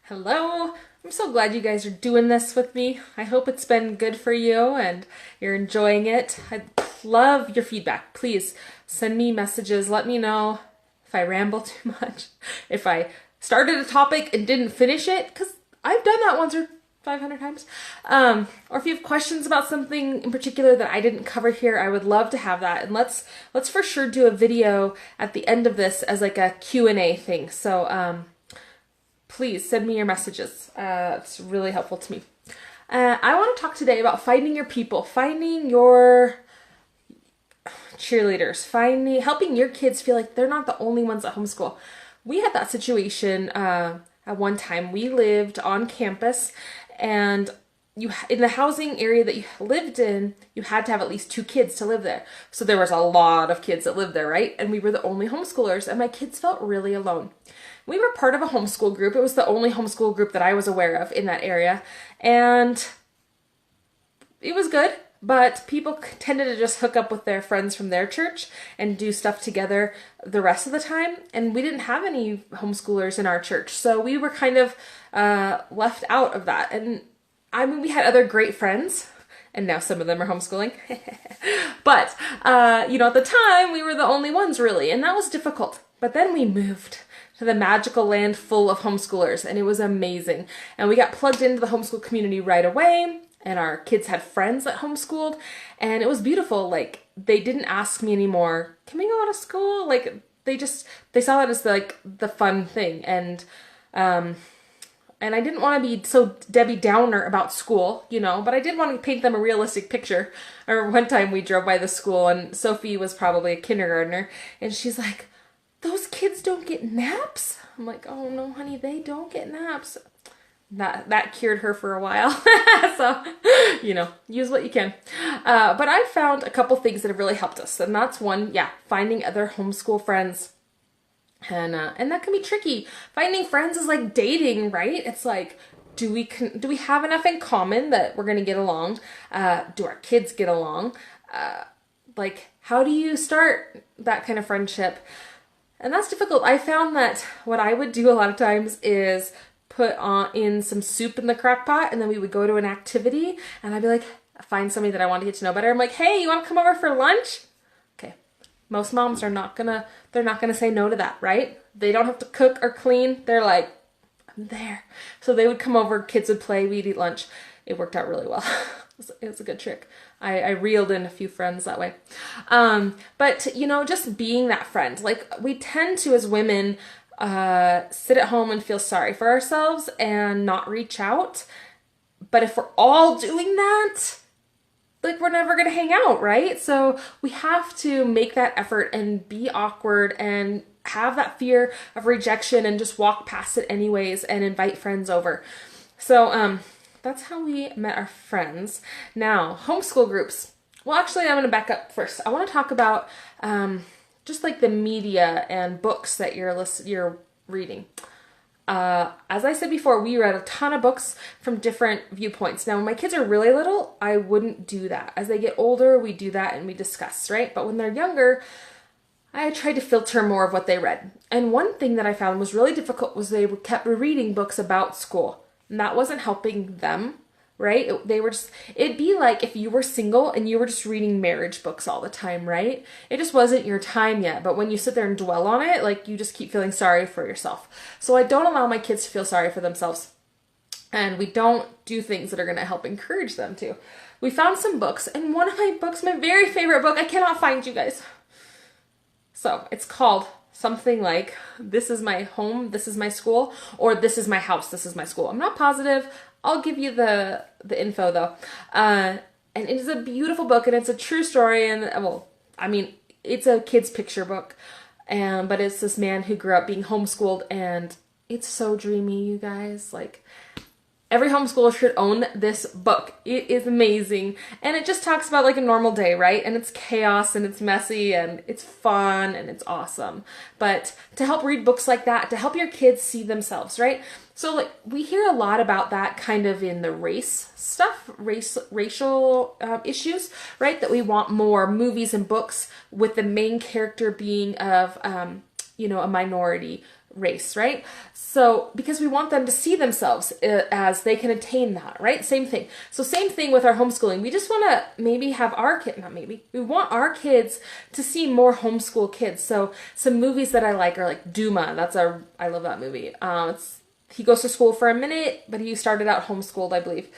Hello. I'm so glad you guys are doing this with me. I hope it's been good for you and you're enjoying it. I love your feedback. Please send me messages. Let me know if I ramble too much, if I started a topic and didn't finish it, because I've done that once or 500 times. Or if you have questions about something in particular that I didn't cover here, I would love to have that. And let's for sure do a video at the end of this as like a Q&A thing. So please send me your messages. It's really helpful to me. I want to talk today about finding your people, finding your cheerleaders, helping your kids feel like they're not the only ones at homeschool. We had that situation at one time. We lived on campus, and in the housing area that you lived in, you had to have at least 2 kids to live there. So there was a lot of kids that lived there, right? And we were the only homeschoolers, and my kids felt really alone. We were part of a homeschool group. It was the only homeschool group that I was aware of in that area. And it was good, but people tended to just hook up with their friends from their church and do stuff together the rest of the time. And we didn't have any homeschoolers in our church. So we were kind of left out of that. And I mean, we had other great friends, and now some of them are homeschooling. But, at the time, we were the only ones really, and that was difficult. But then we moved to the magical land full of homeschoolers, and it was amazing. And we got plugged into the homeschool community right away, and our kids had friends that homeschooled, and it was beautiful. Like, they didn't ask me anymore, can we go to school? Like, they saw that as the fun thing. And I didn't want to be so Debbie Downer about school, but I did want to paint them a realistic picture. Or one time we drove by the school, and Sophie was probably a kindergartner, and she's like, those kids don't get naps? I'm like, oh no, honey, they don't get naps. That cured her for a while. So, use what you can. But I found a couple things that have really helped us. And that's one, finding other homeschool friends. And that can be tricky. Finding friends is like dating, right? It's like, do we have enough in common that we're going to get along? Do our kids get along? How do you start that kind of friendship? And that's difficult. I found that what I would do a lot of times is put in some soup in the crock pot, and then we would go to an activity, and I'd be like, find somebody that I want to get to know better. I'm like, hey, you want to come over for lunch? Okay. Most moms they're not gonna say no to that, right? They don't have to cook or clean. They're like, I'm there. So they would come over, kids would play, we'd eat lunch. It worked out really well. It was a good trick. I reeled in a few friends that way. But, just being that friend. Like, we tend to, as women, sit at home and feel sorry for ourselves and not reach out. But if we're all doing that, we're never going to hang out, right? So we have to make that effort and be awkward and have that fear of rejection and just walk past it anyways and invite friends over. So, that's how we met our friends. Now, homeschool groups. Well, actually, I'm going to back up first. I want to talk about just like the media and books that you're reading. As I said before, we read a ton of books from different viewpoints. Now, when my kids are really little, I wouldn't do that. As they get older, we do that and we discuss, right? But when they're younger, I tried to filter more of what they read. And one thing that I found was really difficult was they kept reading books about school. And that wasn't helping them, right? It'd be like if you were single and you were just reading marriage books all the time, right? It just wasn't your time yet. But when you sit there and dwell on it, you just keep feeling sorry for yourself. So I don't allow my kids to feel sorry for themselves. And we don't do things that are going to help encourage them to. We found some books, and one of my books, my very favorite book, I cannot find, you guys. So it's called something like, This is my home, this is my school, or This is my house, this is my school. I'm not positive. I'll give you the info though. And it is a beautiful book, and it's a true story. And it's a kid's picture book. But it's this man who grew up being homeschooled, and it's so dreamy, you guys. Every homeschooler should own this book. It is amazing. And it just talks about a normal day, right? And it's chaos and it's messy and it's fun and it's awesome. But to help read books like that, to help your kids see themselves, right? So we hear a lot about that kind of in the race stuff, racial issues, right? That we want more movies and books with the main character being of, a minority race, right? So because we want them to see themselves as they can attain that, right? Same thing. So same thing with our homeschooling. We just want to maybe have our kid, not maybe, we want our kids to see more homeschool kids. So some movies that I like are like Duma. I love that movie. He goes to school for a minute, but he started out homeschooled, I believe.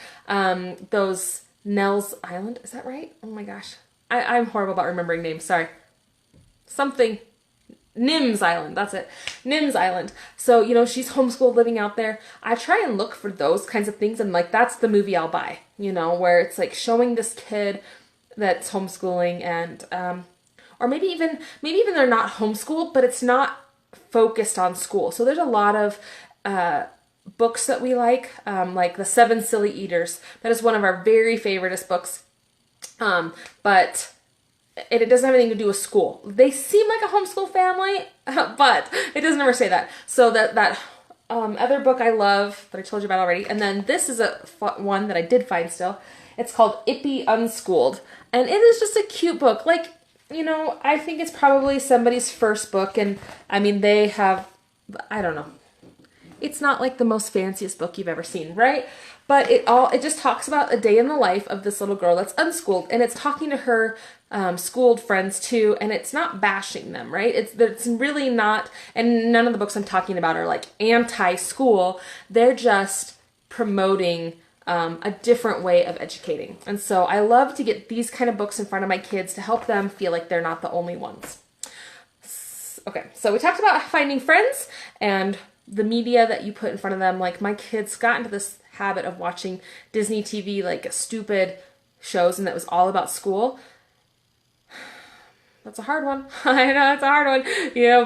Those Nell's Island, is that right? Oh my gosh. I'm horrible about remembering names, sorry. Something. Nim's Island, that's it. Nim's Island. So, she's homeschooled living out there. I try and look for those kinds of things, and like that's the movie I'll buy, where it's like showing this kid that's homeschooling, and or maybe even they're not homeschooled, but it's not focused on school. So there's a lot of books that we like The Seven Silly Eaters. That is one of our very favoriteest books. But it doesn't have anything to do with school. They seem like a homeschool family, but it doesn't ever say that. So that other book I love that I told you about already, and then this is one that I did find still. It's called Ippy Unschooled, and it is just a cute book. Like, I think it's probably somebody's first book, and I mean they have, I don't know. It's not like the most fanciest book you've ever seen, right? But it just talks about a day in the life of this little girl that's unschooled, and it's talking to her schooled friends too, and it's not bashing them, right? It's really not, and none of the books I'm talking about are like anti-school. They're just promoting a different way of educating. And so I love to get these kind of books in front of my kids to help them feel like they're not the only ones. Okay, so we talked about finding friends and the media that you put in front of them. Like my kids got into this habit of watching Disney TV, like stupid shows, and that was all about school. That's a hard one. I know it's a hard one,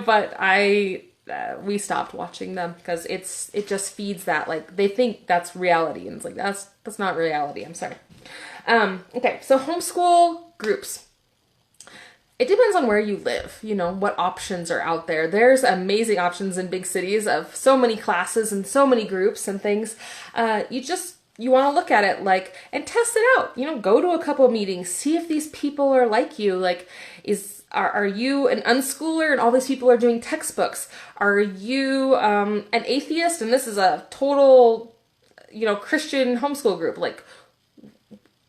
but we stopped watching them because it just feeds that, like they think that's reality, and it's like that's not reality. I'm sorry. Okay, so homeschool groups. It depends on where you live, what options are out there. There's amazing options in big cities of so many classes and so many groups and things. You want to look at it and test it out. Go to a couple of meetings, see if these people are like you. Like, are you an unschooler and all these people are doing textbooks? Are you an atheist and this is a total, Christian homeschool group? Like,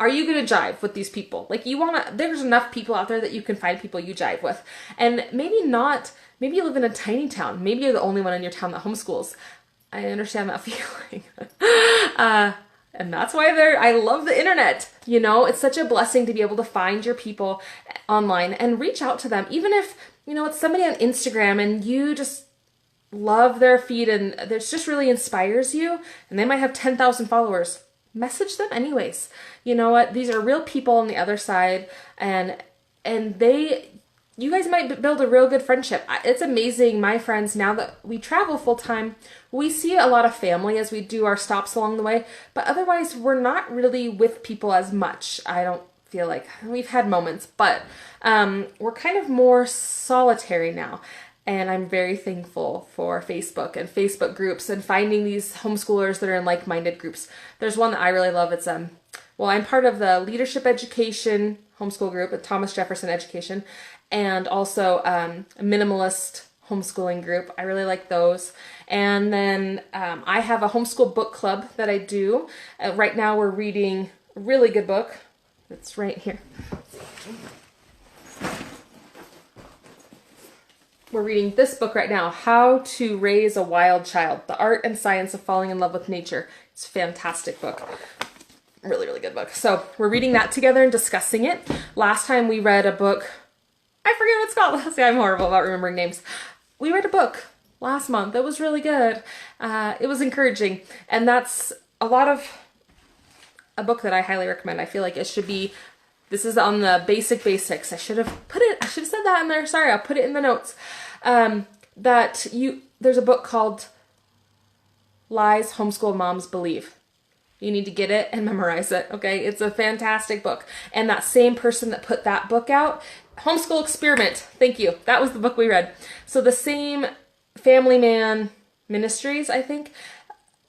are you going to jive with these people? Like there's enough people out there that you can find people you jive with. And maybe you live in a tiny town. Maybe you're the only one in your town that homeschools. I understand that feeling. And that's why I love the internet. It's such a blessing to be able to find your people online and reach out to them. Even if, it's somebody on Instagram and you just love their feed and it just really inspires you, and they might have 10,000 followers. Message them anyways. You know what? These are real people on the other side, and you guys might build a real good friendship. It's amazing. My friends, now that we travel full time, we see a lot of family as we do our stops along the way, but otherwise we're not really with people as much. I don't feel like we've had moments, but we're kind of more solitary now. And I'm very thankful for Facebook and Facebook groups and finding these homeschoolers that are in like-minded groups. There's one that I really love. It's I'm part of the Leadership Education homeschool group at Thomas Jefferson Education, and also a minimalist homeschooling group. I really like those. And then I have a homeschool book club that I do. Right now we're reading a really good book. It's right here. We're reading this book right now, How to Raise a Wild Child, The Art and Science of Falling in Love with Nature. It's a fantastic book. Really, really good book. So we're reading that together and discussing it. Last time we read a book, I forget what it's called. See, I'm horrible about remembering names. We read a book last month. It was really good. It was encouraging. And that's a book that I highly recommend. I feel like it should be. This is on the basics. I should have said that in there. Sorry, I'll put it in the notes. There's a book called Lies Homeschool Moms Believe. You need to get it and memorize it, okay? It's a fantastic book. And that same person that put that book out, Homeschool Experiment, thank you. That was the book we read. So the same Family Man Ministries, I think,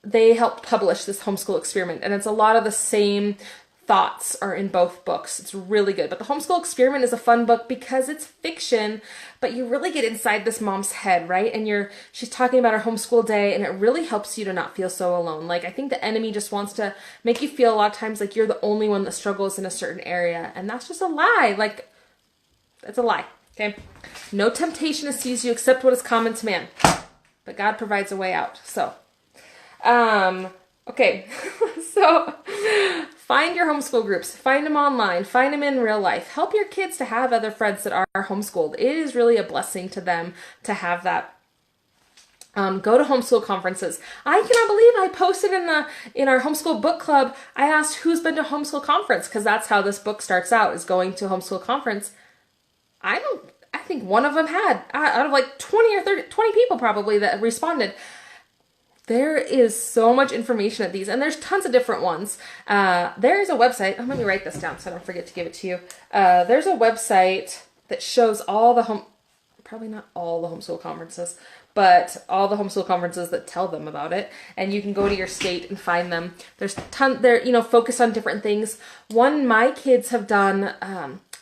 they helped publish this Homeschool Experiment. And it's a lot of the same thoughts are in both books. It's really good. But the Homeschool Experiment is a fun book because it's fiction, but you really get inside this mom's head, right? And she's talking about her homeschool day, and it really helps you to not feel so alone. Like, I think the enemy just wants to make you feel a lot of times like you're the only one that struggles in a certain area, and that's just a lie. Like, that's a lie, okay? No temptation to seize you except what is common to man, but God provides a way out. So, okay, so find your homeschool groups, find them online, find them in real life. Help your kids to have other friends that are homeschooled. It is really a blessing to them to have that. Go to homeschool conferences. I cannot believe I posted in our homeschool book club, I asked who's been to homeschool conference, because that's how this book starts out, is going to a homeschool conference. I think one of them had, out of like 20 or 30, 20 people probably that responded. There is so much information at these, and there's tons of different ones. There's a website. Let me write this down so I don't forget to give it to you. There's a website that shows all the probably not all the homeschool conferences, but all the homeschool conferences that tell them about it. And you can go to your state and find them. There's they're focused on different things. One, my kids have done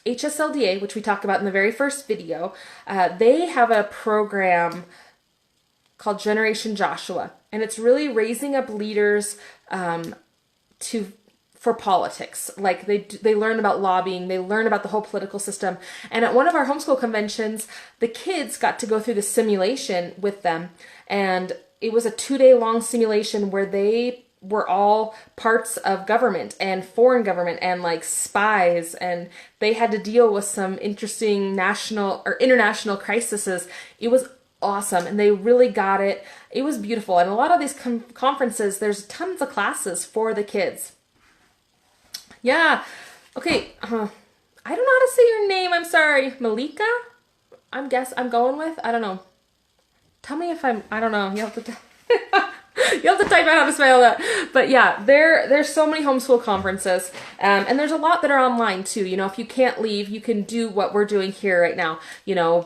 HSLDA, which we talked about in the very first video. They have a program called Generation Joshua, and it's really raising up leaders for politics. Like they learn about lobbying, they learn about the whole political system. And at one of our homeschool conventions, the kids got to go through the simulation with them, and it was a 2-day long simulation where they were all parts of government and foreign government and like spies, and they had to deal with some interesting national or international crises. It was awesome, and they really got it. It was beautiful. And a lot of these conferences, there's tons of classes for the kids. Yeah. Okay. I don't know how to say your name. I'm sorry. Malika? I'm going with. I don't know. Tell me if I don't know. You have to you'll have to type out how to spell that. But yeah, there's so many homeschool conferences. And there's a lot that are online too. If you can't leave, you can do what we're doing here right now,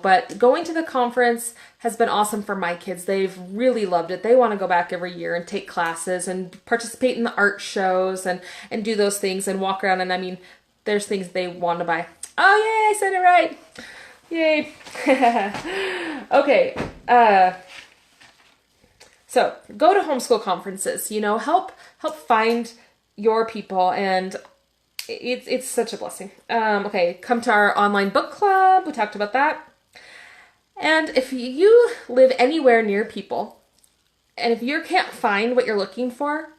but going to the conference has been awesome for my kids. They've really loved it. They want to go back every year and take classes and participate in the art shows and do those things and walk around. And I mean, there's things they want to buy. Oh, yay, I said it right. Yay. Okay. So go to homeschool conferences, help find your people, and it's such a blessing. Okay, come to our online book club. We talked about that. And if you live anywhere near people, and if you can't find what you're looking for,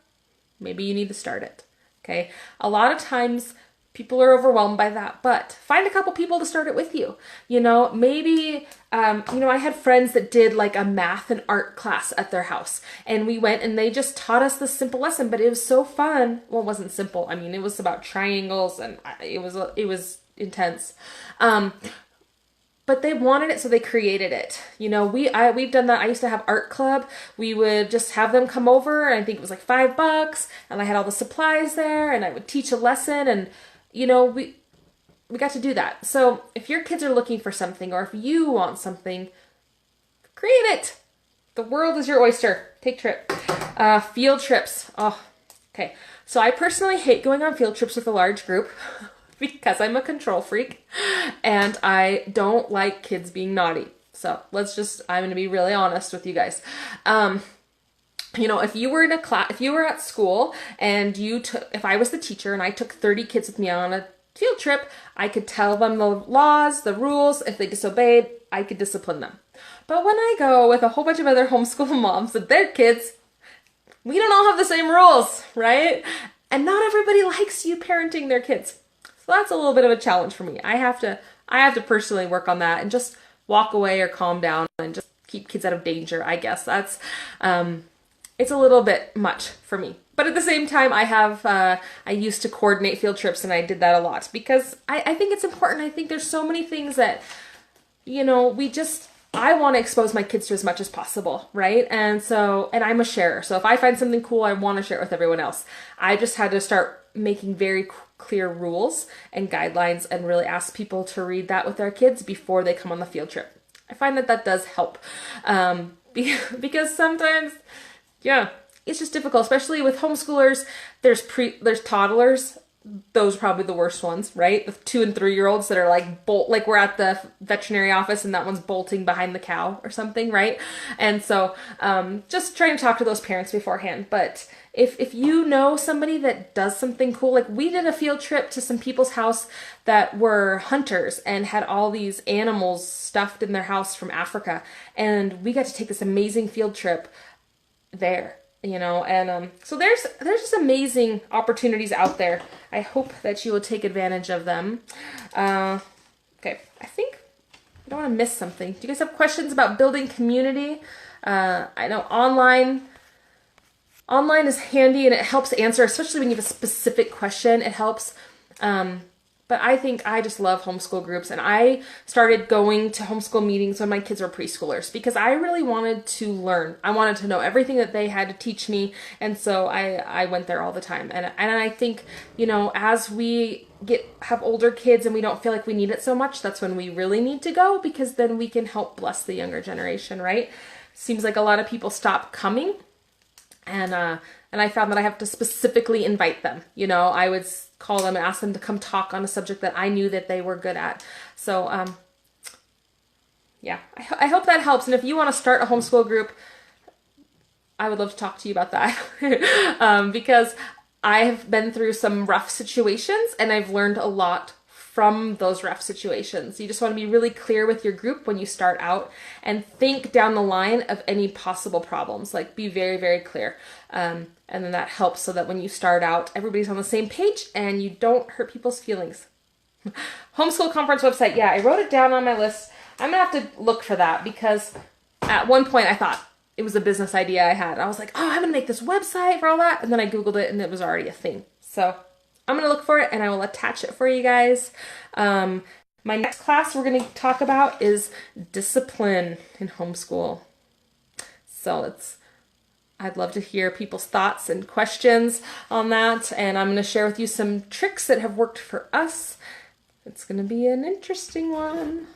maybe you need to start it. Okay. A lot of times people are overwhelmed by that, but find a couple people to start it with you. Maybe, I had friends that did like a math and art class at their house, and we went and they just taught us this simple lesson, but it was so fun. Well, it wasn't simple. I mean, it was about triangles, and it was intense. But they wanted it, so they created it. We've done that. I used to have art club. We would just have them come over, and I think it was like $5, and I had all the supplies there, and I would teach a lesson, and we got to do that. So if your kids are looking for something, or if you want something, create it. The world is your oyster. Take trip. Field trips. Oh, okay. So I personally hate going on field trips with a large group because I'm a control freak and I don't like kids being naughty. So I'm going to be really honest with you guys. If you were in a class, if you were at school and if I was the teacher and I took 30 kids with me on a field trip, I could tell them the laws, the rules. If they disobeyed, I could discipline them. But when I go with a whole bunch of other homeschool moms and their kids, we don't all have the same rules, right? And not everybody likes you parenting their kids. So that's a little bit of a challenge for me. I have to personally work on that and just walk away or calm down and just keep kids out of danger. I guess that's, it's a little bit much for me. But at the same time, I used to coordinate field trips, and I did that a lot because I think it's important. I think there's so many things that, I want to expose my kids to as much as possible, right? And I'm a sharer. So if I find something cool, I want to share it with everyone else. I just had to start making very clear rules and guidelines and really ask people to read that with their kids before they come on the field trip. I find that does help because sometimes, yeah, it's just difficult, especially with homeschoolers. There's toddlers. those are probably the worst ones, right? The 2 and 3 year olds that are like like we're at the veterinary office and that one's bolting behind the cow or something, right? And so just trying to talk to those parents beforehand. But if you know somebody that does something cool, like we did a field trip to some people's house that were hunters and had all these animals stuffed in their house from Africa, and we got to take this amazing field trip there, and so there's just amazing opportunities out there. I hope that you will take advantage of them. Okay, I think I don't want to miss something. Do you guys have questions about building community? I know online is handy and it helps answer, especially when you have a specific question. It helps. But I think I just love homeschool groups, and I started going to homeschool meetings when my kids were preschoolers because I really wanted to learn. I wanted to know everything that they had to teach me, and so I went there all the time. And I think, as we have older kids and we don't feel like we need it so much, that's when we really need to go, because then we can help bless the younger generation, right? Seems like a lot of people stop coming, and I found that I have to specifically invite them. I would call them and ask them to come talk on a subject that I knew that they were good at. So, yeah, I hope that helps. And if you want to start a homeschool group, I would love to talk to you about that because I have been through some rough situations and I've learned a lot from those rough situations. You just want to be really clear with your group when you start out and think down the line of any possible problems. Like, be very, very clear. And then that helps so that when you start out, everybody's on the same page and you don't hurt people's feelings. Homeschool conference website. Yeah, I wrote it down on my list. I'm going to have to look for that because at one point I thought it was a business idea I had. I was like, oh, I'm going to make this website for all that. And then I Googled it and it was already a thing. So I'm going to look for it and I will attach it for you guys. My next class we're going to talk about is discipline in homeschool. So I'd love to hear people's thoughts and questions on that. And I'm going to share with you some tricks that have worked for us. It's going to be an interesting one.